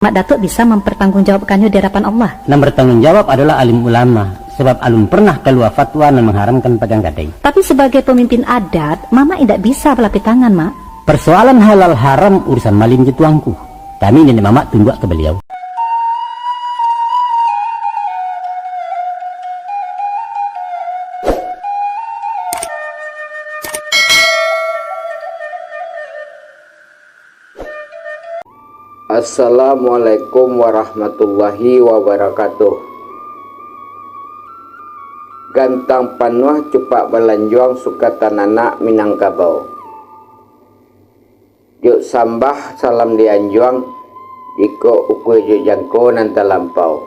Mak Datuk bisa mempertanggungjawabkannya di hadapan Allah. Yang bertanggung jawab adalah alim ulama, sebab alum pernah keluar fatwa yang mengharamkan pegang gadai. Tapi sebagai pemimpin adat, Mama tidak bisa berlapis tangan, Mak. Persoalan halal haram urusan malim jetuangku. Kami nenek mama tunjuk ke beliau. Assalamualaikum warahmatullahi wabarakatuh. Gantang panuah cupak belanjuang sukatanana Minangkabau. Yuk sambah salam dianjuang jika ukui juk jangko nanta lampau.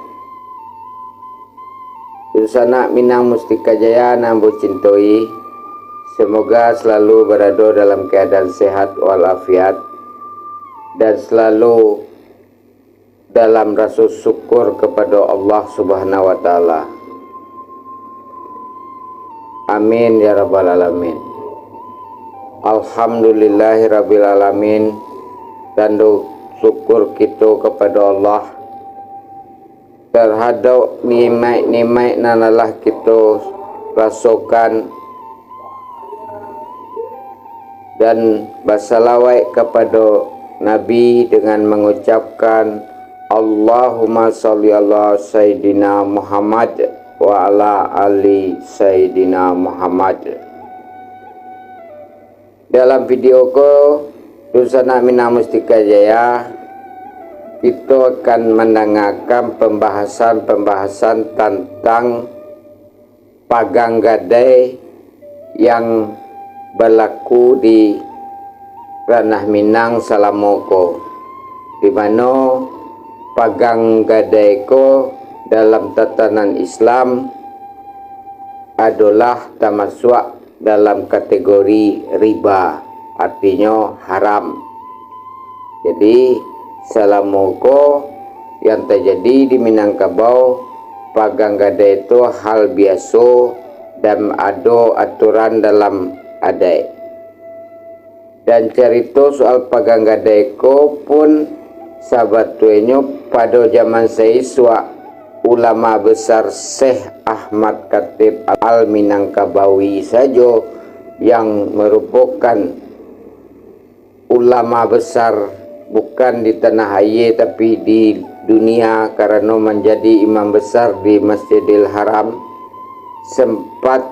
Usana Minang Mustika Jaya nambu cintoi. Semoga selalu berada dalam keadaan sehat walafiat dan selalu dalam rasa syukur kepada Allah Subhanahu wa taala. Amin ya rabbal alamin. Alhamdulillahirabbil alamin. Tanda syukur kita kepada Allah terhadap nikmat-nikmat nanalah kita rasakan, dan bersalawat kepada Nabi dengan mengucapkan Allahumma sholli ala Sayyidina Muhammad wa ala ali Sayyidina Muhammad. Dalam video ko Dusana Minang Mustika Jaya, kita akan mendengarkan pembahasan tentang pagang gadai yang berlaku di ranah Minang Salamoko, di mana pagang gadai ko dalam tatanan Islam adalah termasuk dalam kategori riba, artinya haram. Jadi Salamoko yang terjadi di Minangkabau, pagang gadai itu hal biasa dan ada aturan dalam adat. Dan cerita soal pagang gadai ko pun sahabatnya pada zaman saya ulama besar Syekh Ahmad Khatib Al-Minangkabawi saja yang merupakan ulama besar, bukan di tanah air tapi di dunia, karena menjadi imam besar di Masjidil Haram, sempat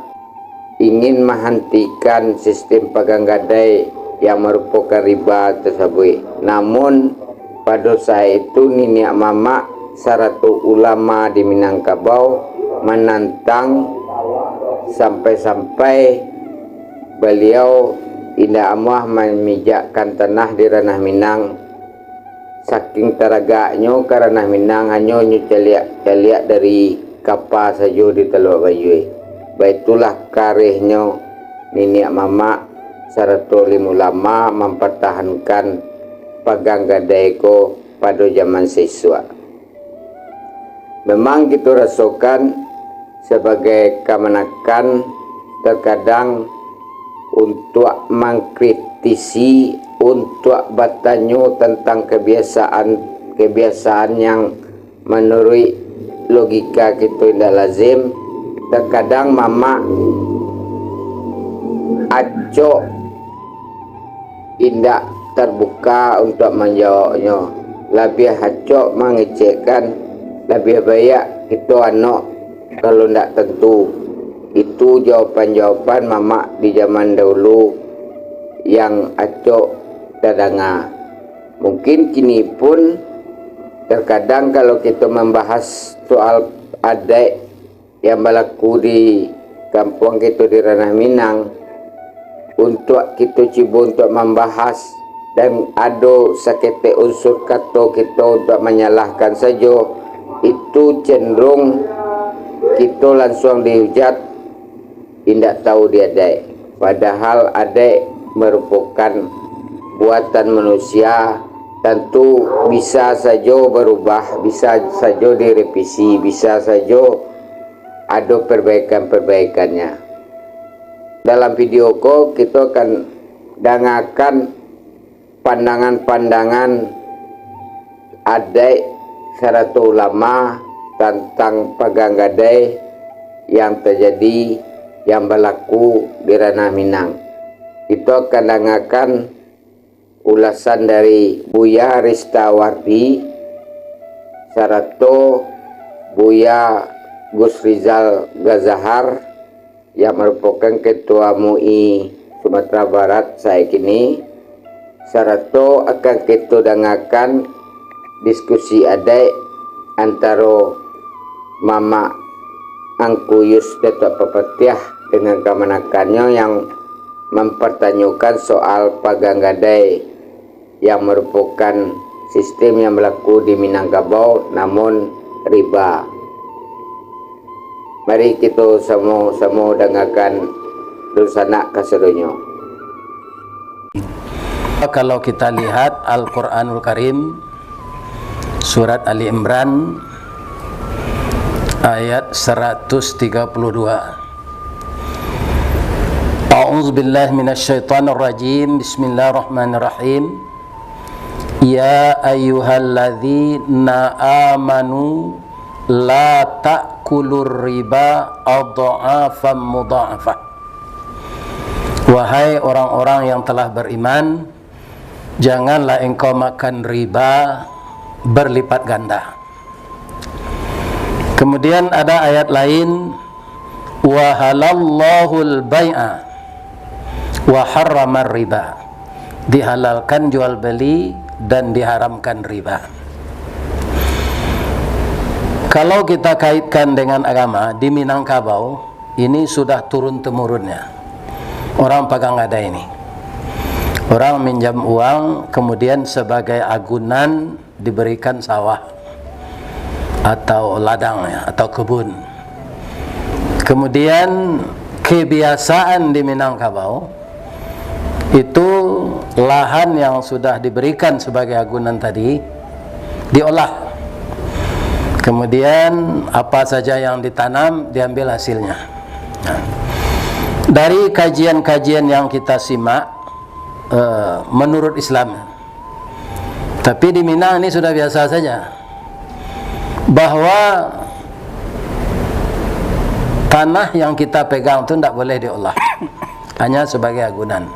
ingin menghentikan sistem pagang gadai yang merupakan riba tersebut. Namun pada saat itu Niniak Mama saratu ulama di Minangkabau menantang sampai-sampai beliau tidak amuah memijakkan tanah di ranah Minang. Saking teragaknya ke ranah Minang hanya celiak dari kapal saja di Teluk Bayu. Baitulah karihnya Niniak Mama saratu ulama mempertahankan pagang gadai ko pada zaman siswa. Memang kita rasakan sebagai kemenakan terkadang untuk mengkritisi, untuk bertanya tentang kebiasaan yang menurut logika kita tidak lazim. Terkadang mama acok indak terbuka untuk menjawabnya, lebih acok mengecekkan, lebih baik kita anak kalau tidak tentu. Itu jawapan-jawapan mama di zaman dahulu yang acok terdengar. Mungkin kini pun terkadang kalau kita membahas soal adat yang berlaku di kampung kita di ranah Minang, untuk kita cuba untuk membahas dan ada seketik unsur kata kita untuk menyalahkan saja, itu cenderung kita langsung dihujat tidak tahu dia adat. Padahal adat merupakan buatan manusia, tentu bisa saja berubah, bisa saja direvisi, bisa saja ada perbaikan-perbaikannya. Dalam video ko kita akan dengarkan pandangan-pandangan adai satu ulama tentang pegang gadai yang terjadi, yang berlaku di ranah Minang. Itu akan dengarkan ulasan dari Buya Ristawardi Sarato Buya Gus Rizal Gazahar yang merupakan Ketua MUI Sumatera Barat saya kini. Sarato akan kita dengarkan diskusi adai antara Mama Angku Yus Datuk Papatiah dengan kemanakannya yang mempertanyakan soal pagang gadai yang merupakan sistem yang berlaku di Minangkabau namun riba. Mari kita sama-sama dengarkan dusana kasedunya. Kalau kita lihat Al-Quranul Karim surat Ali Imran ayat 132. A'udzubillahi minasyaitonirrajim. Bismillahirrahmanirrahim. Ya ayyuhalladzina amanu la ta'kulur riba adha'afan mudha'afah. Wahai orang-orang yang telah beriman, janganlah engkau makan riba berlipat ganda. Kemudian ada ayat lain, wa halallahul bai'a wa harramar riba. Dihalalkan jual beli dan diharamkan riba. Kalau kita kaitkan dengan agama di Minangkabau, ini sudah turun temurunnya orang pagang gadai ini. Orang minjam uang kemudian sebagai agunan diberikan sawah atau ladang ya, atau kebun. Kemudian kebiasaan di Minangkabau itu lahan yang sudah diberikan sebagai agunan tadi diolah. Kemudian apa saja yang ditanam diambil hasilnya. Nah, dari kajian-kajian yang kita simak menurut Islam, tapi di Minang ini sudah biasa saja, bahwa tanah yang kita pegang itu tidak boleh diolah, hanya sebagai agunan,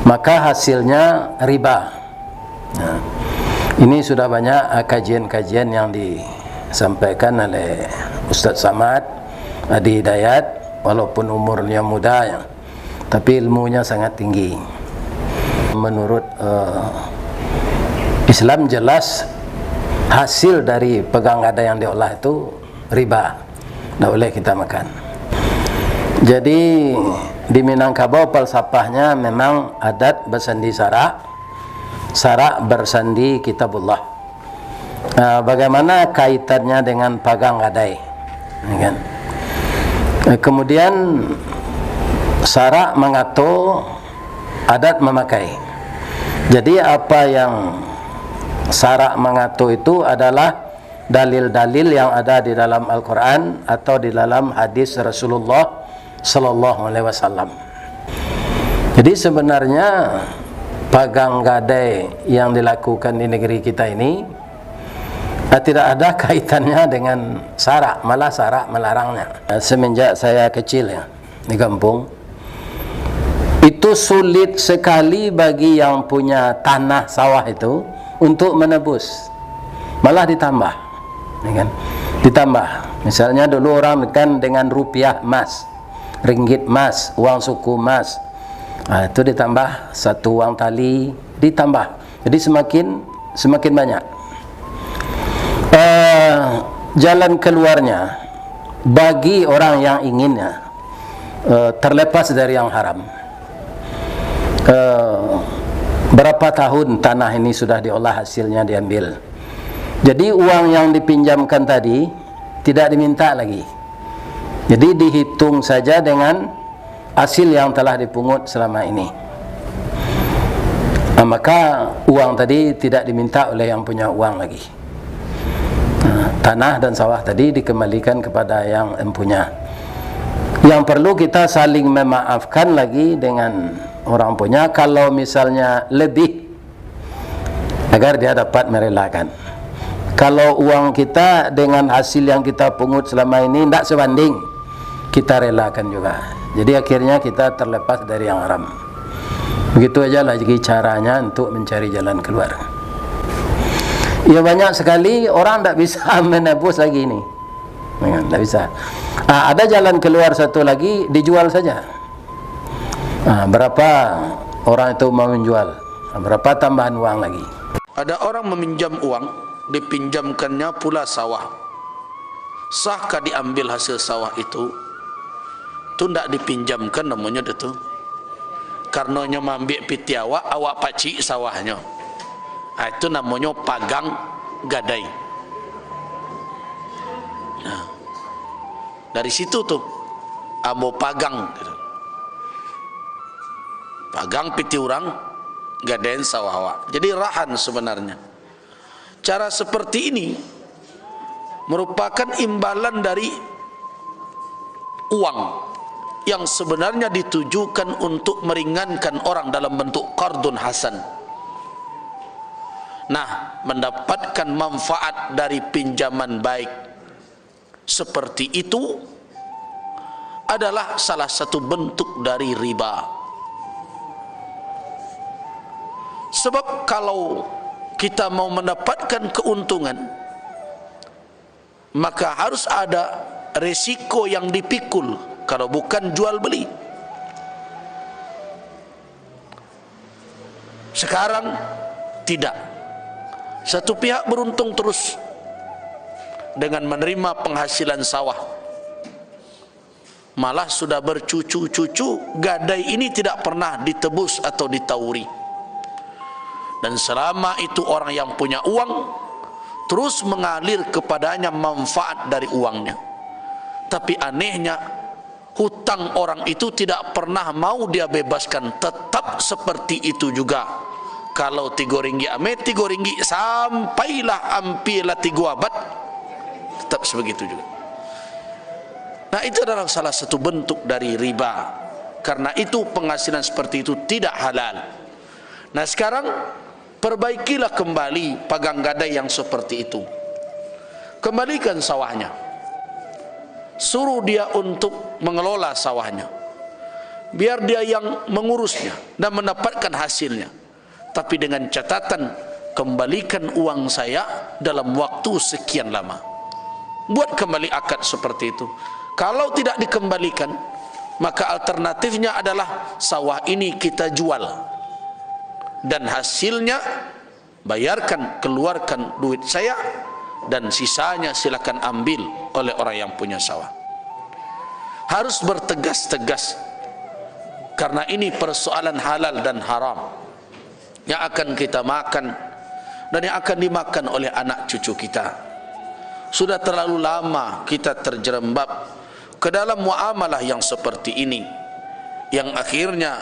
maka hasilnya riba. Nah, ini sudah banyak kajian-kajian yang disampaikan oleh Ustaz Samad Adi Hidayat, walaupun umurnya muda ya, tapi ilmunya sangat tinggi. Menurut Islam jelas hasil dari pegang gadai yang diolah itu riba, tidak boleh kita makan. Jadi di Minangkabau falsafahnya memang adat bersandi sarak, sarak bersandi kitabullah. Bagaimana kaitannya dengan pagang gadai? Kan? Kemudian sarak mengatur, adat memakai. Jadi apa yang sarak mengatur itu adalah dalil-dalil yang ada di dalam Al-Quran atau di dalam hadis Rasulullah Sallallahu Alaihi Wasallam. Jadi sebenarnya pagang gadai yang dilakukan di negeri kita ini tidak ada kaitannya dengan sarak, malah sarak melarangnya. Semenjak saya kecil ya di kampung, itu sulit sekali bagi yang punya tanah sawah itu untuk menebus, malah ditambah, kan? Ditambah. Misalnya dulu orang kan dengan rupiah emas, ringgit emas, uang suku emas, itu ditambah satu uang tali, ditambah. Jadi semakin banyak. Jalan keluarnya bagi orang yang inginnya terlepas dari yang haram. Berapa tahun tanah ini sudah diolah, hasilnya diambil. Jadi uang yang dipinjamkan tadi tidak diminta lagi. Jadi dihitung saja dengan hasil yang telah dipungut selama ini. Maka uang tadi tidak diminta oleh yang punya uang lagi. Tanah dan sawah tadi dikembalikan kepada yang empunya. Yang perlu kita saling memaafkan lagi dengan orang punya, kalau misalnya lebih, agar dia dapat merelakan. Kalau uang kita dengan hasil yang kita pungut selama ini tidak sebanding, kita relakan juga. Jadi akhirnya kita terlepas dari yang haram. Begitu aja lagi caranya untuk mencari jalan keluar. Ya banyak sekali orang tidak bisa menebus lagi ini. Tidak bisa. Ada jalan keluar satu lagi, dijual saja. Berapa orang itu mau menjual? Berapa tambahan uang lagi? Ada orang meminjam uang, dipinjamkannya pula sawah. Sahkah diambil hasil sawah itu? Itu tidak dipinjamkan namanya itu. Karenanya ambil piti awak pacik sawahnya. Itu namanya pagang gadai. Nah, dari situ tuh abo pagang, pagang piti orang gadain sawah awak. Jadi rahan sebenarnya. Cara seperti ini merupakan imbalan dari uang yang sebenarnya ditujukan untuk meringankan orang dalam bentuk qardun hasan. Nah, mendapatkan manfaat dari pinjaman baik seperti itu adalah salah satu bentuk dari riba. Sebab kalau kita mau mendapatkan keuntungan, maka harus ada resiko yang dipikul. Kalau bukan jual beli. Sekarang tidak. Satu pihak beruntung terus dengan menerima penghasilan sawah. Malah sudah bercucu-cucu, gadai ini tidak pernah ditebus atau ditauri. Dan selama itu orang yang punya uang terus mengalir kepadanya manfaat dari uangnya. Tapi anehnya, hutang orang itu tidak pernah mau dia bebaskan, tetap seperti itu juga. Kalau 3 ringgit ame 3 ringgit sampailah ampilah 3 abad, tetap sebegitu juga. Nah, itu adalah salah satu bentuk dari riba. Karena itu penghasilan seperti itu tidak halal. Nah, sekarang perbaikilah kembali pagang gadai yang seperti itu. Kembalikan sawahnya. Suruh dia untuk mengelola sawahnya, biar dia yang mengurusnya dan mendapatkan hasilnya. Tapi dengan catatan, kembalikan uang saya dalam waktu sekian lama. Buat kembali akad seperti itu. Kalau tidak dikembalikan, maka alternatifnya adalah sawah ini kita jual, dan hasilnya bayarkan, keluarkan duit saya, dan sisanya silakan ambil oleh orang yang punya sawah. Harus bertegas-tegas, karena ini persoalan halal dan haram yang akan kita makan dan yang akan dimakan oleh anak cucu kita. Sudah terlalu lama kita terjerembab ke dalam muamalah yang seperti ini, yang akhirnya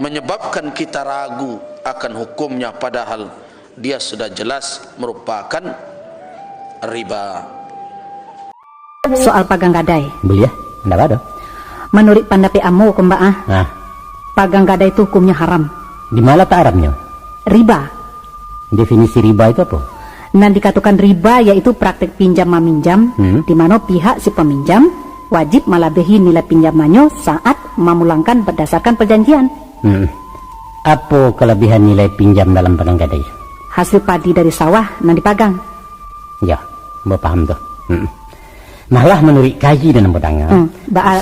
menyebabkan kita ragu akan hukumnya, padahal dia sudah jelas merupakan riba. Soal pagang gadai. Beli ya? Enggak ada. Menurut pendapat Amo Kembaa, Nah, pagang gadai itu hukumnya haram. di mana tak Arabnya? Riba. Definisi riba itu apa? Nah, dikatakan riba yaitu praktek pinjam meminjam, di mana pihak si peminjam wajib melebihi nilai pinjamannya saat memulangkan berdasarkan perjanjian. Apa kelebihan nilai pinjam dalam pagang gadai? Hasil padi dari sawah yang dipagang. Ya, mbak paham tuh. Malah menurut kaji dan pedangnya,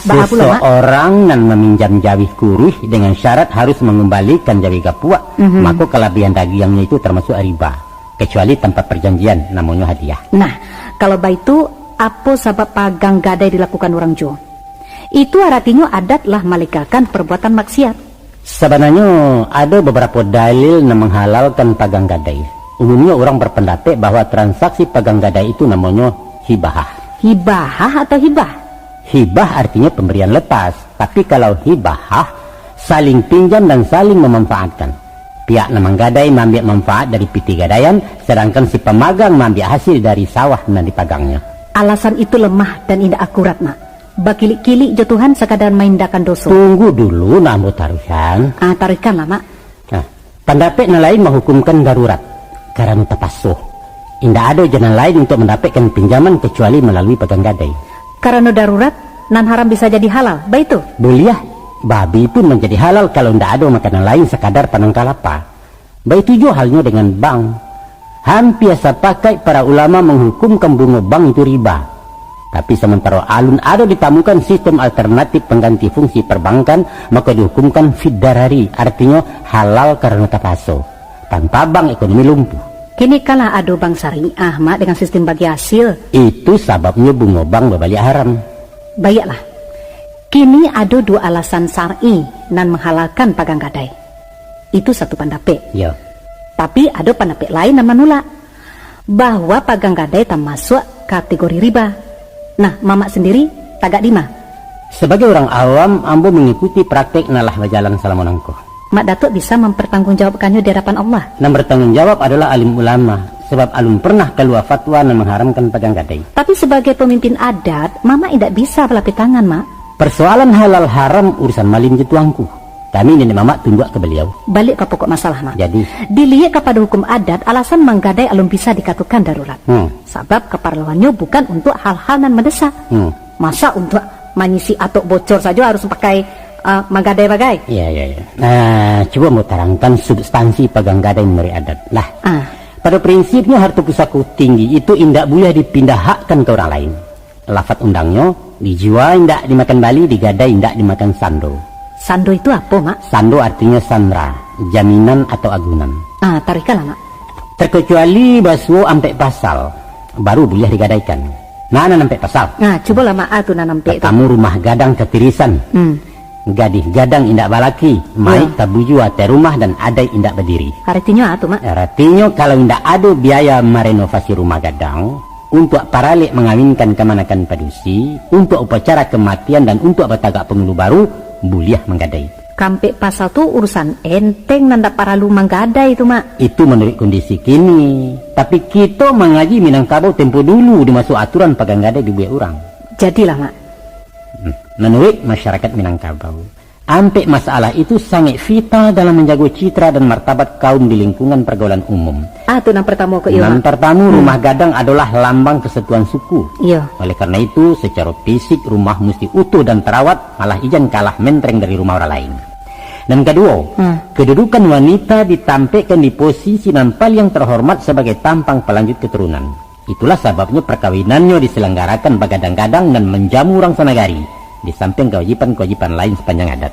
seseorang yang meminjam jawih kurih dengan syarat harus mengembalikan jawih gapua, maka kelebihan dagingnya itu termasuk riba, kecuali tanpa perjanjian, namanya hadiah. Nah, kalau itu apa sebab pagang gadai dilakukan orang Jawa? Itu artinya adatlah melegalkan perbuatan maksiat. Sebenarnya ada beberapa dalil yang menghalalkan pagang gadai. Umumnya orang berpendapat bahwa transaksi pagang gadai itu namanya hibah. Hibah atau hibah? Hibah artinya pemberian lepas, tapi kalau hibah saling pinjam dan saling memanfaatkan. Pihak yang menggadai mengambil manfaat dari piti gadaian, sedangkan si pemagang mengambil hasil dari sawah yang dipagangnya. Alasan itu lemah dan tidak akurat, nak. Bakilik-kilik jatuhan sekadar maindakan dosa. Tunggu dulu, nambu taruhan. Tarikanlah, mak. Nah, pendapat yang lain menghukumkan darurat karena tapasuh. Tidak ada jalan lain untuk mendapatkan pinjaman kecuali melalui pegang gadai. Karena darurat, nan haram bisa jadi halal, begitu? Boleh, babi pun menjadi halal kalau tidak ada makanan lain sekadar panang kalapa. Begitu juga halnya dengan bank. Hampir sepakat para ulama menghukumkan bunga bank itu riba. Tapi sementara alun ada ditemukan sistem alternatif pengganti fungsi perbankan, maka dihukumkan fiddarari, artinya halal karena tapaso. Tanpa bank ekonomi lumpuh. Kini kalah ada bank syariah, Mak, dengan sistem bagi hasil. Itu sebabnya bunga bank berbalik haram. Baiklah. Kini ada dua alasan syar'i nan menghalalkan pagang gadai. Itu satu pendapat. Ya. Tapi ada pendapat lain yang menolak bahwa pagang gadai termasuk kategori riba. Nah, Mamak sendiri tagak di mah? Sebagai orang awam, ambo mengikuti praktek nalah berjalan salamonangko. Mak Datuk bisa mempertanggungjawabkannya di hadapan Allah. Yang bertanggung jawab adalah alim ulama, sebab alun pernah keluar fatwa dan mengharamkan pagang gadai. Tapi sebagai pemimpin adat, Mama tidak bisa berlapis tangan, Mak. Persoalan halal haram urusan malim tuangku. Kami nenek Mama tunduk ke beliau. Balik ke pokok masalah, Mak. Jadi dilihat kepada hukum adat, alasan menggadai alun bisa dikatakan darurat. Sebab keperluannya bukan untuk hal-hal yang mendesak. Masa untuk mengisi atau bocor saja harus pakai menggadai bagai? Iya. Nah, coba mau terangkan substansi pagang gadai menurut adat. Lah, pada prinsipnya harta pusaka tinggi itu indak boleh dipindahkan ke orang lain. Lafaz undangnya, dijual indak dimakan bali, digadai indak dimakan sando. Sando itu apa, Mak? Sando artinya sandra, jaminan atau agunan. Tarikalah, Mak. Terkecuali basuh ampe pasal, baru boleh digadaikan. Nah, nampe pasal. Cobalah, Mak, tu nampe. Tamu rumah gadang ketirisan. Gadih gadang indak balaki, maik tabuju ate rumah dan adai indak berdiri. Artinya apa, Mak? Artinya kalau indak ada biaya merenovasi rumah gadang, untuk paralik mengawinkan kemanakan padusi, untuk upacara kematian dan untuk bertagak penghulu baru, boleh menggadai. Kampe pasal tu urusan enteng nanda paralu menggadai itu, Mak. Itu menurut kondisi kini. Tapi kita mengaji Minangkabau tempo dulu dimasuk aturan pagang gadai di buat orang. Jadilah, Mak. Menurut masyarakat Minangkabau, ampe masalah itu sangat vital dalam menjaga citra dan martabat kaum di lingkungan pergaulan umum. Itu yang pertama ke Yang pertama, rumah gadang adalah lambang kesatuan suku. Iya. Oleh karena itu, secara fisik rumah mesti utuh dan terawat, malah ijan kalah mentereng dari rumah orang lain. Dan kedua, kedudukan wanita ditampilkan di posisi dan paling terhormat sebagai tampang pelanjut keturunan. Itulah sebabnya perkawinannya diselenggarakan begadang-gadang dan menjamu orang sanagari, di samping kewajiban-kewajiban lain sepanjang adat.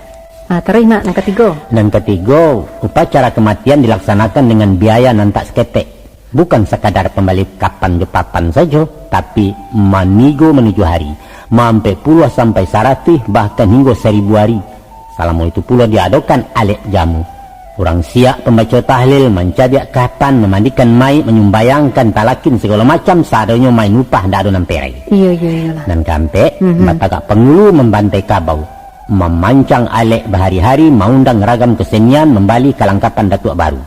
Terima, yang ketiga. Dan ketiga, upacara kematian dilaksanakan dengan biaya nan tak seketek. Bukan sekadar pembalik kapan jepapan saja, tapi manigo menuju hari, mampe puluh sampai 100 bahkan hingga 1000 hari. Selama itu pula diadakan alek jamu. Orang siap pembaca tahlil, mencabiak katan, memandikan mayit, menyumbayangkan talakin segala macam, seadanya main upah ndak ada namperai. Iya. Dan kampe, batagak pengulu membantai kabau, memancang alek berhari-hari, mengundang ragam kesenian, membali kelengkapan datuk baru.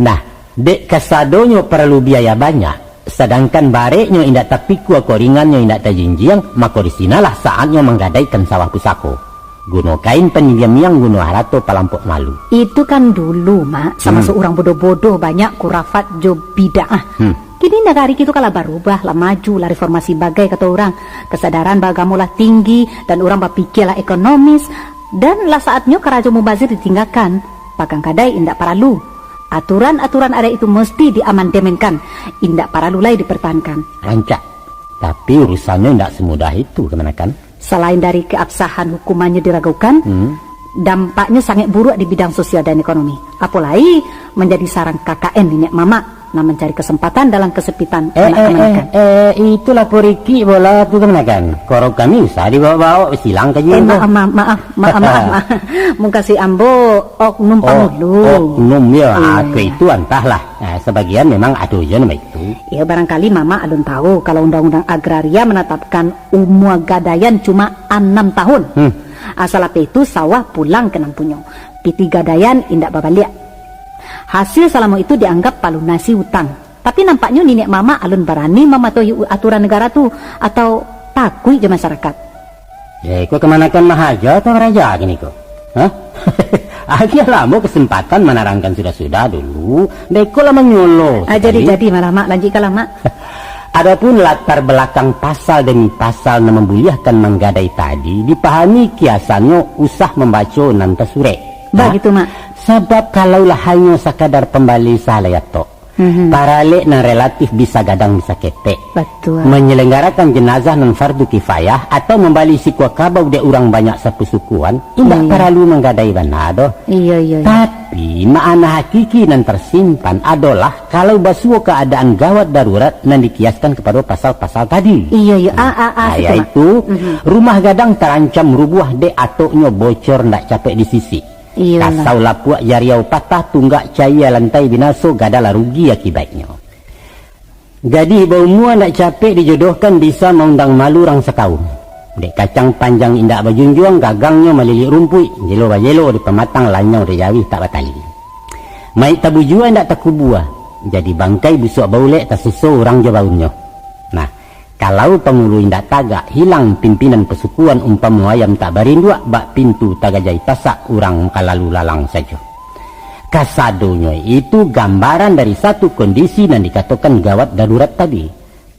Nah, dek kesadonyo perlu biaya banyak, sedangkan bareknya indak tapiku koringannya indak tajinjiang, maka disinalah saatnya menggadaikan sawah pusako. Guna kain penyiam-yang guna harato palampok malu. Itu kan dulu, Mak, sama seorang bodoh-bodoh banyak kurafat jo bid'ah. Kini negara kita kalah berubah lah, maju lah, reformasi bagai kata orang, kesadaran bagamu lah tinggi dan orang berpikirlah ekonomis, dan lah saatnya keraja mubazir ditinggalkan. Pagang gadai indak paralu. Aturan-aturan ada itu mesti diamandemenkan, indak paralu lagi dipertahankan. Rancak. Tapi urusannya indak semudah itu, kemana kan? Selain dari keabsahan hukumannya diragukan, dampaknya sangat buruk di bidang sosial dan ekonomi. Apalagi menjadi sarang KKN nenek mama, nah mencari kesempatan dalam kesepitan anak kemenakan. Itulah poriki bola tu kemenakan. Korok kami usah dibawa-bawa silang ke jiwa. Maaf. Mungkin si ambo oknum pangulu. Oknum ya, itu entahlah. Sebagian memang ada je nama itu. Ya barangkali mama adun tahu kalau undang-undang agraria menetapkan umur gadaian cuma 6 tahun. Asal apa itu sawah pulang ke nampunyo. Piti gadaian indak babaliak. Hasil selama itu dianggap palunasi hutang. Tapi nampaknya nenek mama alun berani mematuhi aturan negara tu atau takui je masyarakat. Ya, kau kemanakan mahaja atau raja gini kau? Hah? Akhirnya lama kesempatan menerangkan sudah dulu. Deko lama nyolo. Jadi malah mak lanjutkan lah mak. Adapun latar belakang pasal demi pasal yang membuliahkan menggadai tadi dipahami kiasannya usah membaca nanta sure. Begitu mak. Sebab kalaulah hanya sekadar pembali salayato. Paralek nan relatif bisa gadang bisa ketek. Betul. Menyelenggarakan jenazah nan fardu kifayah atau membali sikwa kabau de orang banyak sepusukuan tidak perlu menggadai banado. Iya. Tapi makna hakiki nan tersimpan adalah kalau basuh keadaan gawat darurat nan dikiaskan kepada pasal-pasal tadi. Iya. Yaitu rumah gadang terancam rubuh de atoknya bocor ndak capek di sisi. Kasau lapuak jariau patah tunggak cahaya lantai binaso gadalah rugi akibatnya. Jadi bau mua nak capek dijodohkan bisa mengundang malu orang sekaum. Dek kacang panjang indak bajunjuang gagangnya melilik rumpui jelo bajelo di pematang lainnya udah jawih tak batali. Mai tabu jua ndak takubua. Jadi bangkai busuk baulek tak sesuai orang jabaunnya. Nah, kalau pengulu indak tagak hilang pimpinan pesukuan umpama ayam tak barindua bak pintu tagajai tasak orang kalalu lalang saja. Kasadonya itu gambaran dari satu kondisi yang dikatakan gawat darurat tadi.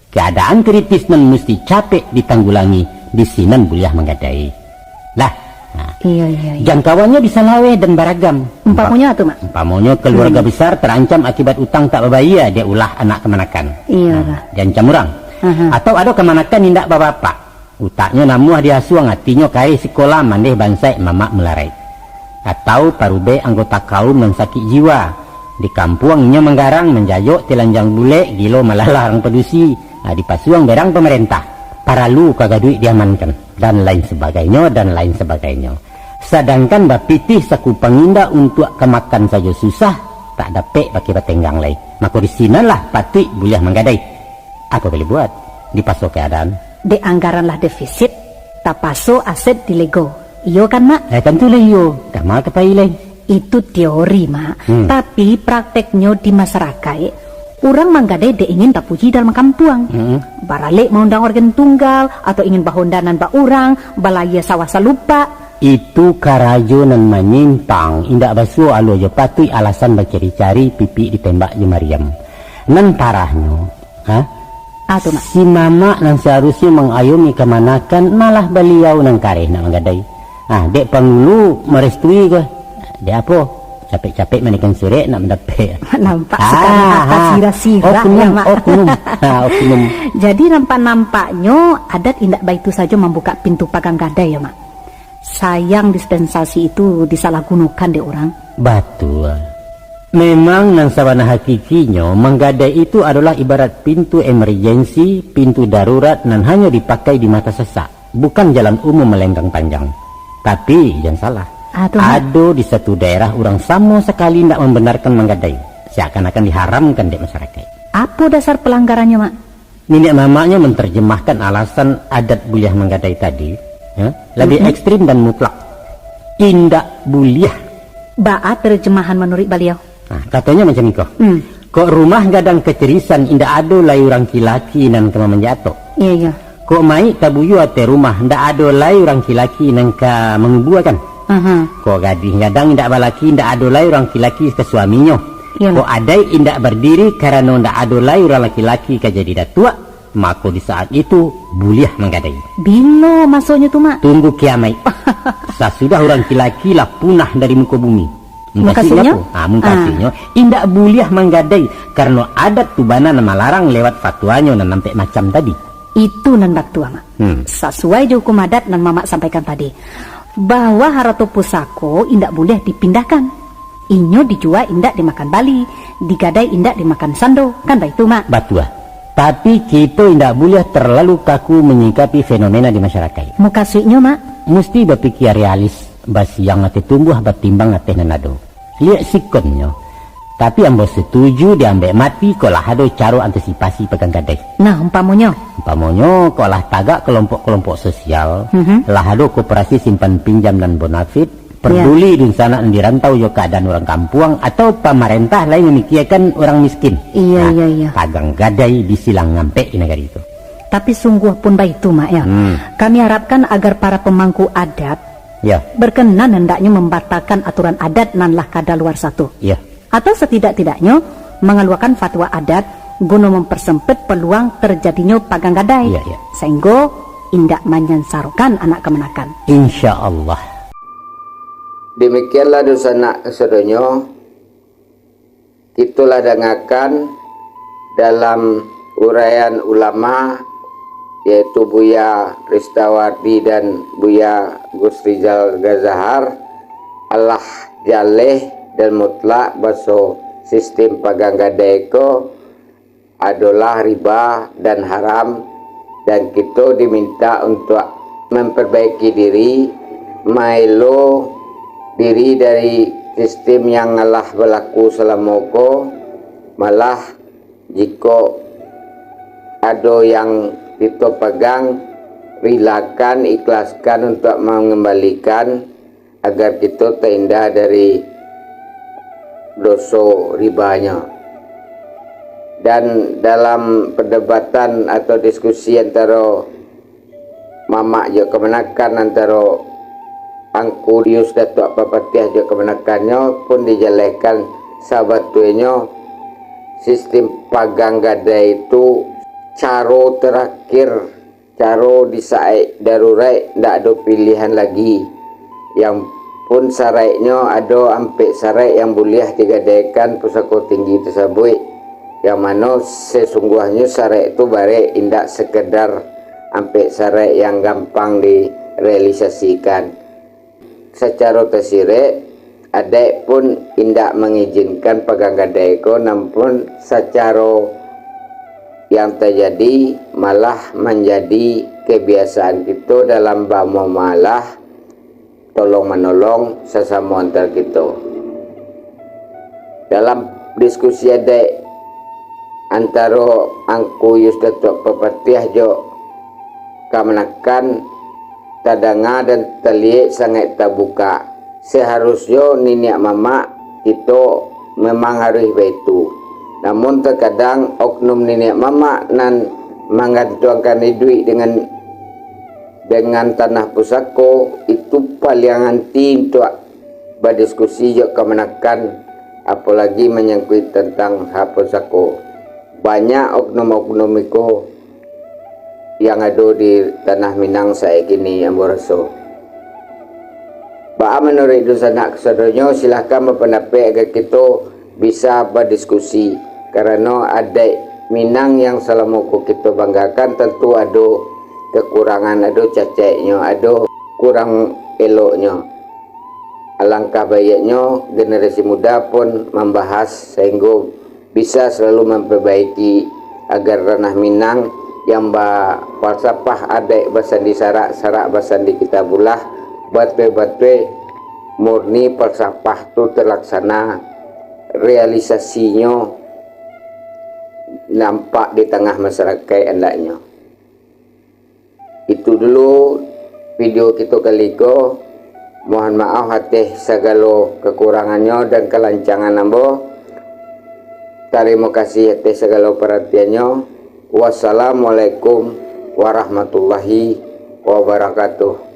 Keadaan kritis nan mesti capek ditanggulangi di sinan buliah menggadai. Lah, iya. Jangkauannya bisa lawe dan beragam. Umpamanya tuh mak. Umpamanya keluarga besar terancam akibat utang tak berbaya dia ulah anak kemanakan. Iya. Diancam orang. Atau ada kemanakan indak bapak utaknya namuah dia suang hatinya kari sekolah mandeh bansai mamak melarai. Atau parube anggota kaum yang sakit jiwa di kampungnya menggarang menjayok telanjang bule gilo malah larang pedusi. Di pasuang berang pemerintah para lu kagak duit diamankan dan lain sebagainya. Sedangkan bapitih saku penginda untuk kemakan saja susah tak dapat pakai batenggang lain. Maka di sinalah patut buliah menggadai. Apa boleh buat? Dipasok keadaan. De anggaran lah defisit, tak paso aset di lego. Iyo kan mak? Tentu lah iyo. Dah mak kepailai. Itu teori mak. Tapi prakteknya di masyarakat, orang manggadai de ingin tak puji dalam kampung. Baralik mengundang organ tunggal atau ingin bahondanan ba orang, balaya sawasa lupa. Itu karajo nan menyimpang. Indak basuh alo je patui alasan bercari-cari pipi ditembak je Mariam. Nan parahnya, si mama nan seharusnya mengayomi kemanakan malah beliau nang kareh nak menggadai. Dek pangulu merestui ke? Dek apa? Capek-capek manikan sore nak mendapat. Nampak sekarang atas sirah-sirah ya mak. Oknum. Jadi nampak-nampaknya adat indak baik itu saja membuka pintu pagang gadai ya mak. Sayang dispensasi itu disalahgunakan deh orang. Betul. Memang nan sabana hakikinya menggadai itu adalah ibarat pintu emergensi, pintu darurat nan hanya dipakai di mata sesak, bukan jalan umum melenggang panjang. Tapi jangan salah, ada di satu daerah orang sama sekali tidak membenarkan menggadai, seakan-akan diharamkan di masyarakat. Apa dasar pelanggarannya mak? Nenek mamanya menerjemahkan alasan adat buliah menggadai tadi lebih ekstrim dan mutlak. Indak buliah. Baat terjemahan menurut beliau. Katanya macam itu. Kok rumah gadang kecerisan indak ada lai orang kilaki nan kema menjatuh. Iya. Kok mai tabuyu ate rumah ndak ada lai orang kilaki nan ka mengubuakan. Kok gading gadang indak balaki indak ada lai orang kilaki ke suaminya. Kok adai indak berdiri karena ndak ada lai orang laki-laki ka jadi datua. Maka di saat itu buliah menggadai. Bilo maksudnya tuh mak? Tunggu kiamat. Sesudah orang kilaki lah punah dari muka bumi. Mungkasinya? Mungkasinya indak buliah menggadai karena adat tubana nama larang lewat fatwanya nan nampak macam tadi. Itu nan baktua mak. Sesuai hukum adat nan mamak sampaikan tadi, bahwa harato pusako indak boleh dipindahkan. Inyo dijual indak dimakan bali, digadai indak dimakan sando, kan itu mak. Batua. Tapi kita indak boleh terlalu kaku menyikapi fenomena di masyarakat. Mukasihnya mak? Mesti berpikir realis. Bas yang ate tumbuh batimbang ate nanado. Lihat sikonnya. Tapi ambo setuju diambil mati kolah ada cara antisipasi pegang gadai. Nah, umpamanya kolah tagak kelompok-kelompok sosial, lah ada koperasi simpan pinjam dan bonafit, peduli di sana di rantau yo keadaan orang kampung atau pemerintah lain memikirkan orang miskin. Iya. Pagang gadai disilang ngampe di negara itu. Tapi sungguh pun baik itu mak ya. Kami harapkan agar para pemangku adat Ya. Berkenan hendaknya membatalkan aturan adat nanlah kadaluarsa tu. Ya. Atau setidak-tidaknya mengeluarkan fatwa adat guna mempersempit peluang terjadinya pagang gadai. Ya, ya. Sehingga indak menyensarukan anak kemenakan. Insya Allah. Demikianlah dosa nak kesedonyo itulah dengarkan dalam uraian ulama yaitu Buya Ristawardi dan Buya Gus Rizal Gazahar. Allah jaleh dan mutlak baso sistem pagang gadai ko adalah riba dan haram, dan kita diminta untuk memperbaiki diri, mailo diri dari sistem yang Allah berlaku selama ko. Malah jika ada yang kita pegang, rilakan, ikhlaskan untuk mengembalikan agar kita terhindar dari dosa ribanya. Dan dalam perdebatan atau diskusi antara mamak je kemenakan, antara Angku Dius Datuk Papatiah je kemenakannya pun dijelaskan sahabatnya sistem pagang gadai itu caro terakhir, caro disaik darurat, tidak ada pilihan lagi. Yang pun syaratnya ada ampe syarat yang boleh digadaikan pusaka tinggi tersebut, yang mana sesungguhnya syarat itu bare indak sekedar ampe syarat yang gampang direalisasikan. Secara tersirat adek pun indak mengizinkan pagang gadai ko, namun secara yang terjadi malah menjadi kebiasaan kita dalam bermuamalah tolong menolong sesama antar kita. Dalam diskusi adek antara Angku Yus Datuk Papatiah jo kemenakan tadanga dan telik sangat terbuka. Seharusnya niniak mama kita memang harus begitu. Namun terkadang oknum niniak mama nan menggantungkan duit dengan tanah pusako itu paling anti untuk berdiskusi juga kemenakan, apalagi menyangkut tentang hak pusako. Banyak oknum-oknum itu yang ada di tanah Minang saya kini yang berasa. Ba'a menurut dosa nak kesadonyo silahkan berpendapat agar kita bisa berdiskusi, karena ada Minang yang selama kita banggakan tentu ada kekurangan, ada cacatnya, ada kurang eloknya. Alangkah baiknya generasi muda pun membahas sehingga bisa selalu memperbaiki agar ranah Minang yang falsafah adek basan di sarak basan di kitabullah batwe murni falsafah tu terlaksana, realisasinya nampak di tengah masyarakat hendaknya. Itu dulu video kita kali ko. Mohon maaf hati segala kekurangannya dan kelancangan nambah. Terima kasih atas segala perhatiannya. Wassalamualaikum warahmatullahi wabarakatuh.